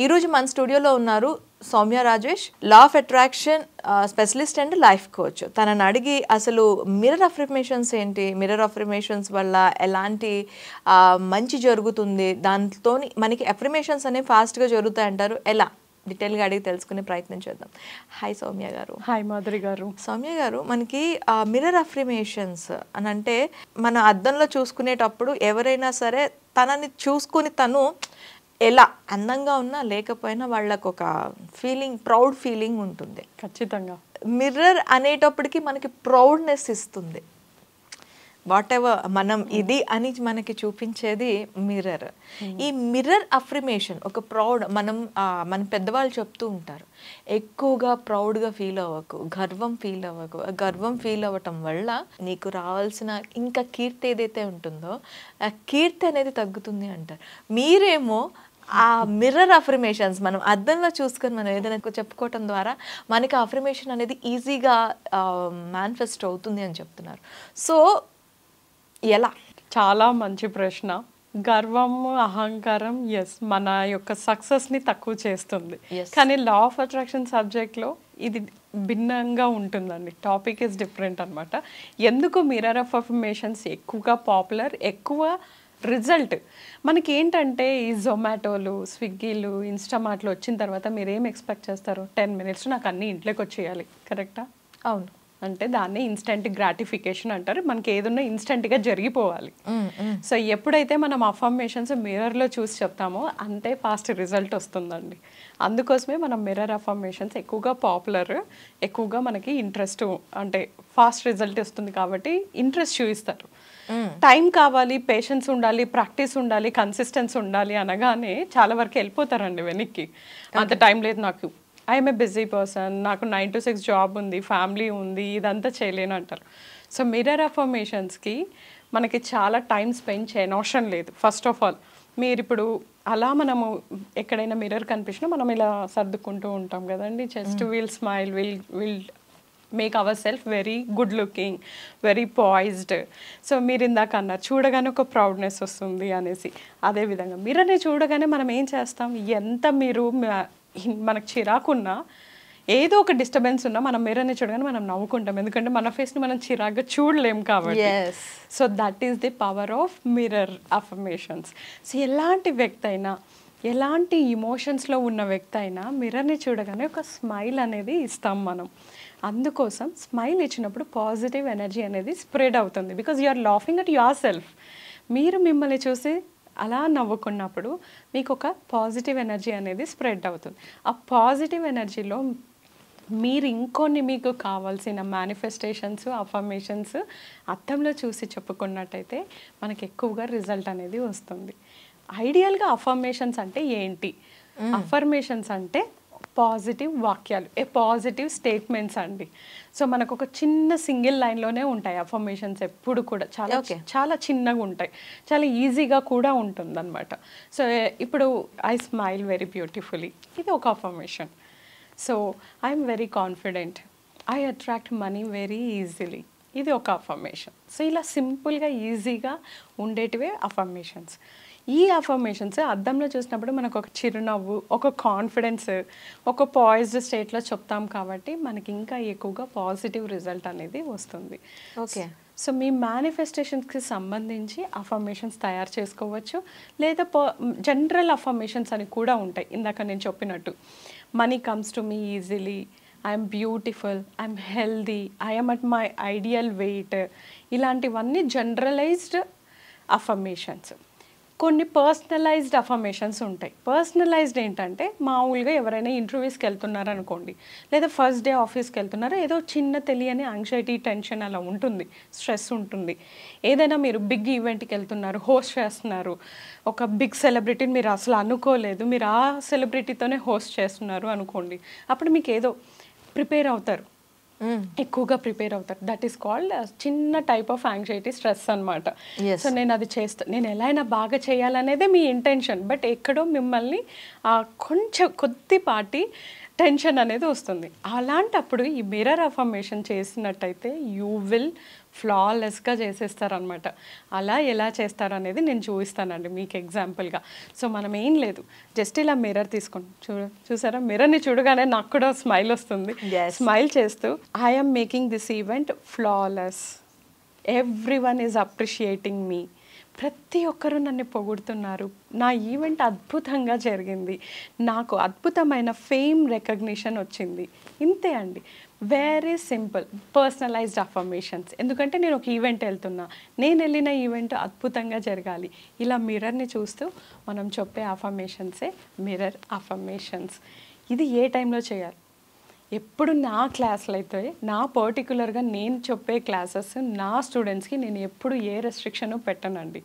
ఈరోజు మన స్టూడియోలో ఉన్నారు సౌమ్య రాజేష్, లా of attraction specialist and life coach. తనని అడిగి అసలు మిర్రర్ అఫర్మేషన్స్ ఏంటి, మిర్రర్ అఫర్మేషన్స్ వల్ల ఎలాంటి మంచి జరుగుతుంది, దాంతో మనకి అఫర్మేషన్స్ అనేవి ఫాస్ట్గా జరుగుతాయి అంటారు, ఎలా డీటెయిల్గా అడిగి తెలుసుకునే ప్రయత్నం చేద్దాం. హాయ్ సౌమ్య గారు. హాయ్ మాధురి గారు. సౌమ్య గారు, మనకి మిర్రర్ అఫర్మేషన్స్ అని అంటే మన అద్దంలో చూసుకునేటప్పుడు ఎవరైనా సరే తనని చూసుకుని తను ఎలా అందంగా ఉన్నా లేకపోయినా వాళ్ళకు ఒక ఫీలింగ్, ప్రౌడ్ ఫీలింగ్ ఉంటుంది. ఖచ్చితంగా మిర్రర్ అనేటప్పటికి మనకి ప్రౌడ్నెస్ ఇస్తుంది. వాట్ ఎవర్ మనం ఇది అని మనకి చూపించేది మిర్రర్. ఈ మిర్రర్ అఫర్మేషన్ ఒక ప్రౌడ్, మన పెద్దవాళ్ళు చెప్తూ ఉంటారు, ఎక్కువగా ప్రౌడ్గా ఫీల్ అవ్వకు, గర్వం ఫీల్ అవ్వకు. గర్వం ఫీల్ అవ్వటం వల్ల నీకు రావాల్సిన ఇంకా కీర్తి ఏదైతే ఉంటుందో ఆ కీర్తి అనేది తగ్గుతుంది అంటారు. మీరేమో ఆ మిర్రర్ అఫర్మేషన్స్ మనం అద్దంలో చూసుకొని మనం ఏదైనా చెప్పుకోవటం ద్వారా మనకి అఫర్మేషన్ అనేది ఈజీగా మేనిఫెస్ట్ అవుతుంది అని చెప్తున్నారు. సో ఎలా? చాలా మంచి ప్రశ్న. గర్వం, అహంకారం మన యొక్క సక్సెస్ని తక్కువ చేస్తుంది. కానీ లా ఆఫ్ అట్రాక్షన్ సబ్జెక్ట్లో ఇది భిన్నంగా ఉంటుందండి. టాపిక్ ఈజ్ డిఫరెంట్ అనమాట. ఎందుకు మిర్రర్ ఆఫ్ అఫర్మేషన్స్ ఎక్కువగా పాపులర్, ఎక్కువ రిజల్ట్ మనకి ఏంటంటే ఈ జొమాటోలు, స్విగ్గీలు, ఇన్స్టామార్ట్లు వచ్చిన తర్వాత మీరు ఏం ఎక్స్పెక్ట్ చేస్తారు? 10 minutes నాకు అన్నీ ఇంట్లోకి వచ్చేయాలి, కరెక్టా? అవును. అంటే దాన్ని ఇన్స్టెంట్ గ్రాటిఫికేషన్ అంటారు. మనకి ఏదన్నా ఇన్స్టెంట్గా జరిగిపోవాలి. సో ఎప్పుడైతే మనం అఫర్మేషన్స్ మిర్రర్లో చూసి చెప్తామో అంతే ఫాస్ట్ రిజల్ట్ వస్తుందండి. అందుకోసమే మనం మిర్రర్ అఫర్మేషన్స్ ఎక్కువగా పాపులర్, ఎక్కువగా మనకి ఇంట్రెస్ట్, అంటే ఫాస్ట్ రిజల్ట్ వస్తుంది కాబట్టి ఇంట్రెస్ట్ చూపిస్తారు. టైం కావాలి, పేషెన్స్ ఉండాలి, ప్రాక్టీస్ ఉండాలి, కన్సిస్టెన్సీ ఉండాలి అనగానే చాలా వరకు వెళ్ళిపోతారండి వెనక్కి. అంత టైం లేదు నాకు, ఐఎమ్ ఏ బిజీ పర్సన్, నాకు 9 to 6 జాబ్ ఉంది, ఫ్యామిలీ ఉంది, ఇదంతా చేయలేను అంటారు. సో మిర్రర్ అఫర్మేషన్స్కి మనకి చాలా టైం స్పెండ్ చేయని అవసరం లేదు. ఫస్ట్ ఆఫ్ ఆల్ మీరు ఇప్పుడు అలా మనము ఎక్కడైనా మిర్రర్ కనిపించినా మనం ఇలా సర్దుకుంటూ ఉంటాం కదండి. Just will smile, will make our self very good looking, very poised. So మీరు ఇందాక అన్నారు చూడగానే ఒక ప్రౌడ్నెస్ వస్తుంది అనేసి. అదేవిధంగా మిర్రర్ని చూడగానే మనం ఏం చేస్తాం, ఎంత మనకు చిరాకున్నా, ఏదో ఒక డిస్టర్బెన్స్ ఉన్నా మనం మిర్రర్ని చూడగానే మనం నవ్వుకుంటాం, ఎందుకంటే మన ఫేస్ని మనం చిరాగ్గా చూడలేం కాబట్టి. So that is the power of mirror affirmations. So ఎలాంటి వ్యక్తి అయినా, ఎలాంటి ఇమోషన్స్లో ఉన్న వ్యక్తి అయినా మిర్రర్ని చూడగానే ఒక స్మైల్ అనేది ఇస్తాం మనం. అందుకోసం స్మైల్ ఇచ్చినప్పుడు పాజిటివ్ ఎనర్జీ అనేది స్ప్రెడ్ అవుతుంది. Because you are laughing at yourself. మీరు మిమ్మల్ని చూసి అలా నవ్వుకున్నప్పుడు మీకు ఒక పాజిటివ్ ఎనర్జీ అనేది స్ప్రెడ్ అవుతుంది. ఆ పాజిటివ్ ఎనర్జీలో మీరు ఇంకొన్ని మీకు కావాల్సిన మేనిఫెస్టేషన్స్, అఫర్మేషన్స్ అద్దంలో చూసి చెప్పుకున్నట్టయితే మనకి ఎక్కువగా రిజల్ట్ అనేది వస్తుంది. ఐడియల్గా అఫర్మేషన్స్ అంటే ఏంటి? అఫర్మేషన్స్ అంటే పాజిటివ్ వాక్యాలు, పాజిటివ్ స్టేట్మెంట్స్ అండి. సో మనకు ఒక చిన్న సింగిల్ లైన్లోనే ఉంటాయి అఫర్మేషన్స్. ఎప్పుడు కూడా చాలా చాలా చిన్నగా ఉంటాయి, చాలా ఈజీగా కూడా ఉంటుంది అనమాట. సో ఇప్పుడు ఐ స్మైల్ వెరీ బ్యూటిఫుల్లీ, ఇది ఒక affirmation. So I'm very confident, I attract money very easily, ఇది ఒక అఫర్మేషన్. సో ఇలా సింపుల్గా ఈజీగా ఉండేటివే అఫర్మేషన్స్. ఈ అఫర్మేషన్స్ అద్దంలో చూసినప్పుడు మనకు ఒక చిరునవ్వు, ఒక కాన్ఫిడెన్స్, ఒక పాయిజ్డ్ స్టేట్లో చెప్తాం కాబట్టి మనకి ఇంకా ఎక్కువగా పాజిటివ్ రిజల్ట్ అనేది వస్తుంది. ఓకే. సో మీ మేనిఫెస్టేషన్స్కి సంబంధించి అఫర్మేషన్స్ తయారు చేసుకోవచ్చు, లేదా జనరల్ అఫర్మేషన్స్ అని కూడా ఉంటాయి. ఇందాక నేను చెప్పినట్టు money comes to me easily, I'm beautiful, I'm healthy, I'm at my ideal weight, ఇలాంటివన్నీ జనరలైజ్డ్ అఫర్మేషన్స్. కొన్ని పర్సనలైజ్డ్ అఫర్మేషన్స్ ఉంటాయి. పర్సనలైజ్డ్ ఏంటంటే మామూలుగా ఎవరైనా ఇంటర్వ్యూస్కి వెళ్తున్నారనుకోండి, లేదా ఫస్ట్ డే ఆఫీస్కి వెళ్తున్నారో, ఏదో చిన్న తెలియని యాంగ్జైటీ, టెన్షన్ అలా ఉంటుంది, స్ట్రెస్ ఉంటుంది. ఏదైనా మీరు బిగ్ ఈవెంట్కి వెళ్తున్నారు, హోస్ట్ చేస్తున్నారు, ఒక బిగ్ సెలబ్రిటీని మీరు అసలు అనుకోలేదు, మీరు ఆ సెలబ్రిటీతోనే హోస్ట్ చేస్తున్నారు అనుకోండి, అప్పుడు మీకు ఏదో ప్రిపేర్ అవుతారు, ఎక్కువగా ప్రిపేర్ అవుతారు. దట్ ఈస్ కాల్డ్ చిన్న టైప్ ఆఫ్ యాంగ్జైటీ, స్ట్రెస్ అనమాట. సో నేను అది నేను ఎలా అయినా బాగా చేయాలనేదే మీ ఇంటెన్షన్, బట్ ఎక్కడో మిమ్మల్ని కొంచెం కొద్దిపాటి టెన్షన్ అనేది వస్తుంది. అలాంటప్పుడు ఈ మిర్రర్ అఫర్మేషన్ చేసినట్టయితే యూ విల్ ఫ్లాలెస్గా చేసేస్తారనమాట. అలా ఎలా చేస్తారు అనేది నేను చూపిస్తానండి మీకు ఎగ్జాంపుల్గా. సో మనం ఏం లేదు, జస్ట్ ఇలా మిర్రర్ తీసుకోండి. చూసారా, మిర్రర్ని చూడగానే నాకు కూడా స్మైల్ వస్తుంది. స్మైల్ చేస్తూ I'm making this event flawless, everyone is appreciating మీ. ప్రతి ఒక్కరూ నన్ను పొగుడుతున్నారు, నా ఈవెంట్ అద్భుతంగా జరిగింది, నాకు అద్భుతమైన ఫేమ్ రికగ్నిషన్ వచ్చింది. ఇంతే అండి, వెరీ సింపుల్ పర్సనలైజ్డ్ అఫర్మేషన్స్. ఎందుకంటే నేను ఒక ఈవెంట్ వెళ్తున్నా, నేను వెళ్ళిన ఈవెంట్ అద్భుతంగా జరగాలి. ఇలా మిర్రర్ని చూస్తూ మనం చెప్పే అఫర్మేషన్సే మిర్రర్ అఫర్మేషన్స్. ఇది ఏ టైంలో చేయాలి? ఎప్పుడు నా క్లాసులు అయితే, నా పర్టికులర్గా నేను చెప్పే క్లాసెస్ నా స్టూడెంట్స్కి నేను ఎప్పుడు ఏ రెస్ట్రిక్షను పెట్టనండి.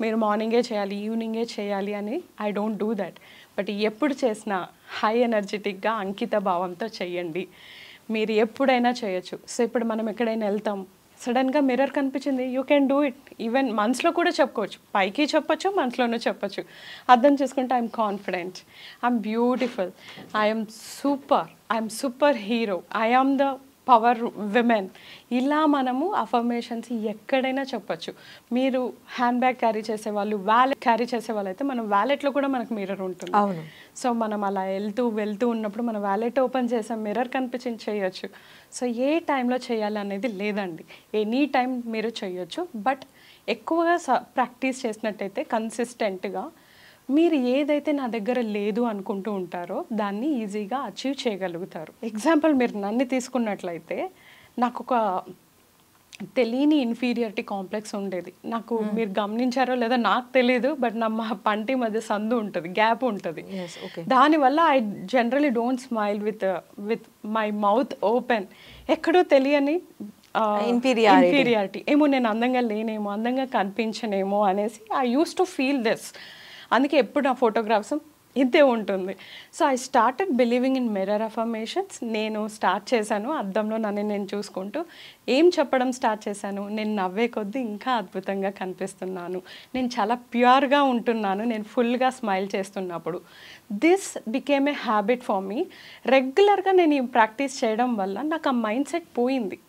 మీరు మార్నింగే చేయాలి, ఈవినింగే చేయాలి అని I don't do that. But ఎప్పుడు చేసినా హై ఎనర్జెటిక్గా అంకిత భావంతో చెయ్యండి. మీరు ఎప్పుడైనా చేయొచ్చు. సో ఇప్పుడు మనం ఎక్కడైనా వెళ్తాం, సడన్గా మిర్రర్ కనిపించింది, you can do it. Even మనసులో కూడా చెప్పుకోవచ్చు, పైకి చెప్పొచ్చు, మనసులోనూ చెప్పొచ్చు. అర్థం చేసుకుంటే I'm confident, I'm beautiful, I'm super hero, I'm the power women. ఇలా మనము అఫర్మేషన్స్ ఎక్కడైనా చెప్పొచ్చు. మీరు హ్యాండ్ బ్యాగ్ క్యారీ చేసేవాళ్ళు, వ్యాలెట్ క్యారీ చేసేవాళ్ళు అయితే మన వ్యాలెట్లో కూడా మనకు మిర్రర్ ఉంటుంది. అవును. సో మనం అలా వెళ్తూ ఉన్నప్పుడు మన వ్యాలెట్ ఓపెన్ చేసాం, మిర్రర్ కనిపించింది, చేయొచ్చు. సో ఏ టైంలో చేయాలి అనేది లేదండి, ఎనీ టైం మీరు చేయొచ్చు. బట్ ఎక్కువగా ప్రాక్టీస్ చేసినట్టయితే కన్సిస్టెంట్గా మీరు ఏదైతే నా దగ్గర లేదు అనుకుంటూ ఉంటారో దాన్ని ఈజీగా అచీవ్ చేయగలుగుతారు. ఎగ్జాంపుల్ మీరు నన్ను తీసుకున్నట్లయితే, నాకు ఒక తెలియని ఇన్ఫీరియారిటీ కాంప్లెక్స్ ఉండేది. నాకు మీరు గమనించారో లేదో నాకు తెలియదు, బట్ మా పంటి మధ్య సందు ఉంటుంది, గ్యాప్ ఉంటుంది. దానివల్ల I generally don't smile with my mouth open. ఎక్కడో తెలియని ఇన్ఫీరియారిటీ, ఏమో నేను అందంగా లేనేమో, అందంగా కనిపించనేమో అనేసి I use to feel this. అందుకే ఎప్పుడు నా ఫోటోగ్రాఫ్స్ ఇంతే ఉంటుంది. So I started believing in mirror affirmations. నేను స్టార్ట్ చేశాను అద్దంలో నన్ను నేను చూసుకుంటూ ఏం చెప్పడం స్టార్ట్ చేశాను, నేను నవ్వే కొద్దీ ఇంకా అద్భుతంగా కనిపిస్తున్నాను, నేను చాలా ప్యూర్గా ఉంటున్నాను, నేను ఫుల్గా స్మైల్ చేస్తున్నప్పుడు. This became a habit for me. రెగ్యులర్గా నేను ఈ ప్రాక్టీస్ చేయడం వల్ల నాకు ఆ మైండ్ సెట్ పోయింది.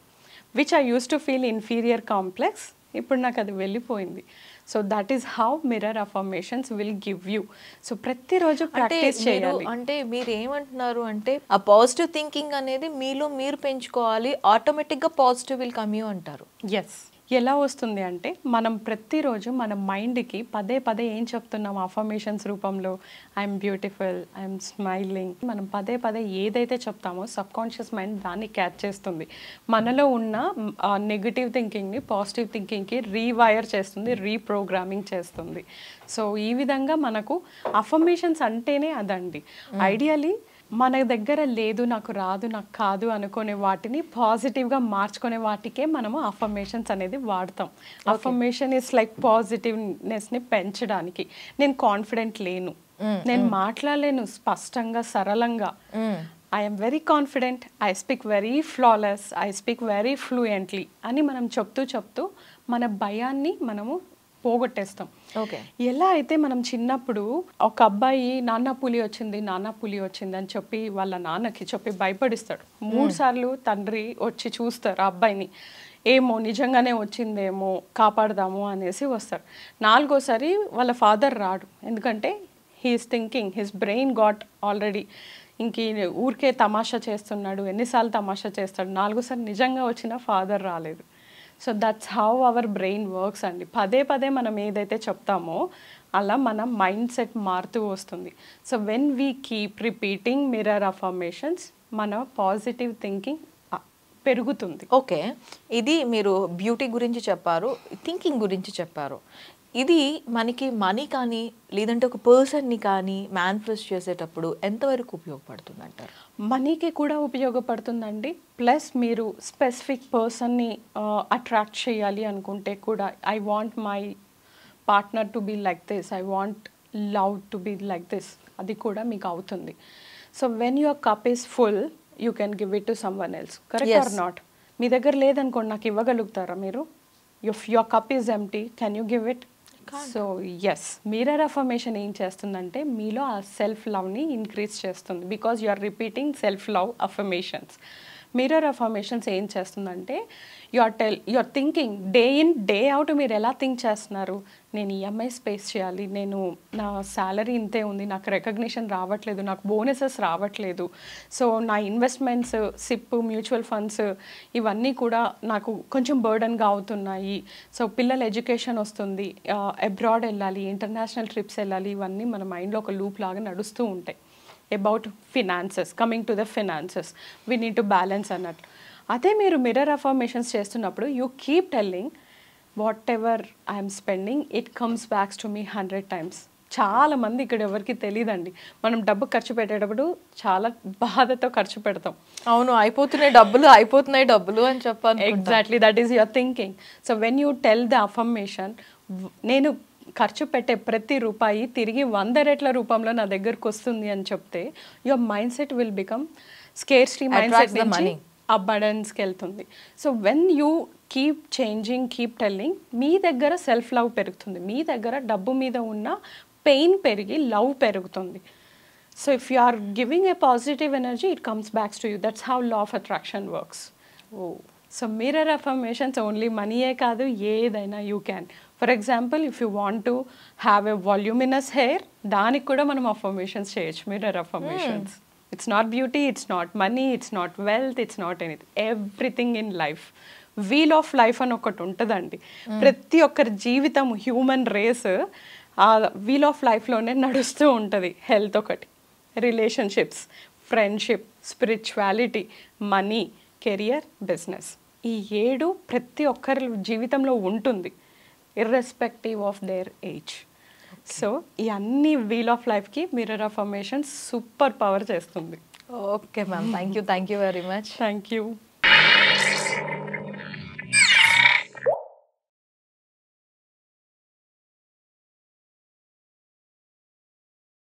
Which I use to feel inferior complex, ఇప్పుడు నాకు అది వెళ్ళిపోయింది. So that is how mirror affirmations will give you. So ప్రతిరోజు ప్రాక్టీస్ చేయాలి. అంటే మీరు ఏమంటున్నారు అంటే ఆ పాజిటివ్ థింకింగ్ అనేది మీలో మీరు పెంచుకోవాలి, ఆటోమేటిక్గా పాజిటివ్ విల్ కమ్ యూ అంటారు. ఎస్. ఎలా వస్తుంది అంటే, మనం ప్రతిరోజు మన మైండ్కి పదే పదే ఏం చెప్తున్నాం అఫర్మేషన్స్ రూపంలో, ఐఎమ్ బ్యూటిఫుల్, ఐఎమ్ స్మైలింగ్. మనం పదే పదే ఏదైతే చెప్తామో సబ్ కాన్షియస్ మైండ్ దాన్ని క్యాచ్ చేస్తుంది. మనలో ఉన్న నెగిటివ్ థింకింగ్ని పాజిటివ్ థింకింగ్కి రీవైర్ చేస్తుంది, రీప్రోగ్రామింగ్ చేస్తుంది. సో ఈ విధంగా మనకు అఫర్మేషన్స్ అంటేనే అదండి. ఐడియలీ మన దగ్గర లేదు, నాకు రాదు, నాకు కాదు అనుకునే వాటిని పాజిటివ్గా మార్చుకునే వాటికే మనము అఫర్మేషన్స్ అనేది వాడతాం. అఫర్మేషన్ ఇస్ లైక్ పాజిటివ్నెస్ని పెంచడానికి. నేను కాన్ఫిడెంట్ లేను, నేను మాట్లాడలేను స్పష్టంగా సరళంగా, I'm very confident, I speak very flawless, I speak very fluently అని మనం చెప్తూ మన భయాన్ని మనము పోగొట్టేస్తాం. ఓకే. ఎలా అయితే మనం చిన్నప్పుడు ఒక అబ్బాయి నాన్న పులి వచ్చింది అని చెప్పి వాళ్ళ నాన్నకి చెప్పి భయపడిస్తాడు. 3 సార్లు తండ్రి వచ్చి చూస్తారు ఆ అబ్బాయిని, ఏమో నిజంగానే వచ్చిందేమో కాపాడదాము అనేసి వస్తారు. 4వసారి వాళ్ళ ఫాదర్ రాడు, ఎందుకంటే he's thinking, his brain got already ఇంక ఊరికే తమాషా చేస్తున్నాడు, ఎన్నిసార్లు తమాషా చేస్తాడు. 4వసారి నిజంగా వచ్చిన ఫాదర్ రాలేదు. So that's how our brain works అండి. పదే పదే మనం ఏదైతే చెప్తామో అలా మన మైండ్ సెట్ మారుతూ వస్తుంది. So when we keep repeating mirror affirmations మన పాజిటివ్ థింకింగ్ పెరుగుతుంది. ఓకే, ఇది మీరు బ్యూటీ గురించి చెప్పారు, థింకింగ్ గురించి చెప్పారు. ఇది మనకి మనీ కానీ లేదంటే ఒక పర్సన్ని కానీ మేనిఫెస్ట్ చేసేటప్పుడు ఎంతవరకు ఉపయోగపడుతుంది అంటారు? మనీకి కూడా ఉపయోగపడుతుందండి. ప్లస్ మీరు స్పెసిఫిక్ పర్సన్ని అట్రాక్ట్ చేయాలి అనుకుంటే కూడా, I want my partner to be like this, I want love to be like this, అది కూడా మీకు అవుతుంది. So when your cup is full you can give it to someone else. Correct or not? మీ దగ్గర లేదనుకోండి, నాకు ఇవ్వగలుగుతారా మీరు? If your cup is empty, can you give it? So yes, mirror affirmation ఏం చేస్తుందంటే మీలో ఆ సెల్ఫ్ లవ్ని ఇంక్రీజ్ చేస్తుంది, because you are repeating self love affirmations. Mirror affirmations ఏం చేస్తుందంటే you are thinking day in day out. మీరు ఎలా థింక్ చేస్తున్నారు, నేను ఈఎంఐ స్పేస్ చేయాలి, నేను నా శాలరీ ఇంతే ఉంది, నాకు రికగ్నిషన్ రావట్లేదు, నాకు బోనసెస్ రావట్లేదు, సో నా ఇన్వెస్ట్మెంట్స్ సిప్ మ్యూచువల్ ఫండ్స్ ఇవన్నీ కూడా నాకు కొంచెం బర్డన్గా అవుతున్నాయి, సో పిల్లల ఎడ్యుకేషన్ వస్తుంది, అబ్రాడ్ వెళ్ళాలి, ఇంటర్నేషనల్ ట్రిప్స్ వెళ్ళాలి, ఇవన్నీ మన మైండ్లో ఒక లూప్ లాగా నడుస్తూ ఉంటాయి. About finances, coming to the finances, we need to balance అన్నట్లు. అదే మీరు మిర్రర్ అఫర్మేషన్స్ చేస్తున్నప్పుడు you keep telling what ever I'm spending it comes backs to me 100 times. చాలా మంది ఇక్కడ ఎవరికి తెలియదండి, మనం డబ్బు ఖర్చు పెట్టేటప్పుడు చాలా బాధతో ఖర్చు పెడతాం. అవును, అయిపోతున్నాయి డబ్బులు అని చెప్పాను. Exactly, that is your thinking. So when you tell the affirmation, నేను ఖర్చు పెట్టే ప్రతి రూపాయి తిరిగి 100 రెట్ల రూపంలో నా దగ్గరకు వస్తుంది అని చెప్తే your mindset will become scarcity mindset నుంచి అబండెన్స్కి వెళ్తుంది. So when you keep changing, keep telling, మీ దగ్గర సెల్ఫ్ లవ్ పెరుగుతుంది, మీ దగ్గర డబ్బు మీద ఉన్న పెయిన్ పెరిగి లవ్ పెరుగుతుంది. So if you are giving a positive energy it comes backs to you. That's how law of attraction works. So mirror affirmations only మనీయే కాదు, ఏదైనా you can. For example if you want to have a voluminous hair, దానికి కూడా మనం affirmations చేయొచ్చు, mirror affirmations. It's not beauty, it's not money, it's not wealth, it's not anything, everything in life. Wheel of life అని ఒకటి ఉంటుందండి, ప్రతి ఒక్కరి జీవితం హ్యూమన్ రేస్ ఆ వీల్ ఆఫ్ లైఫ్లోనే నడుస్తూ ఉంటుంది. హెల్త్ ఒకటి, relationships, friendship, spirituality, money, career, business, ఈ 7 ప్రతి ఒక్కరి జీవితంలో ఉంటుంది, irrespective of their age. So ఈ అన్ని వీల్ ఆఫ్ లైఫ్కి మిర్రర్ అఫర్మేషన్ సూపర్ పవర్ చేస్తుంది. Okay ma'am, thank you very much. Thank you.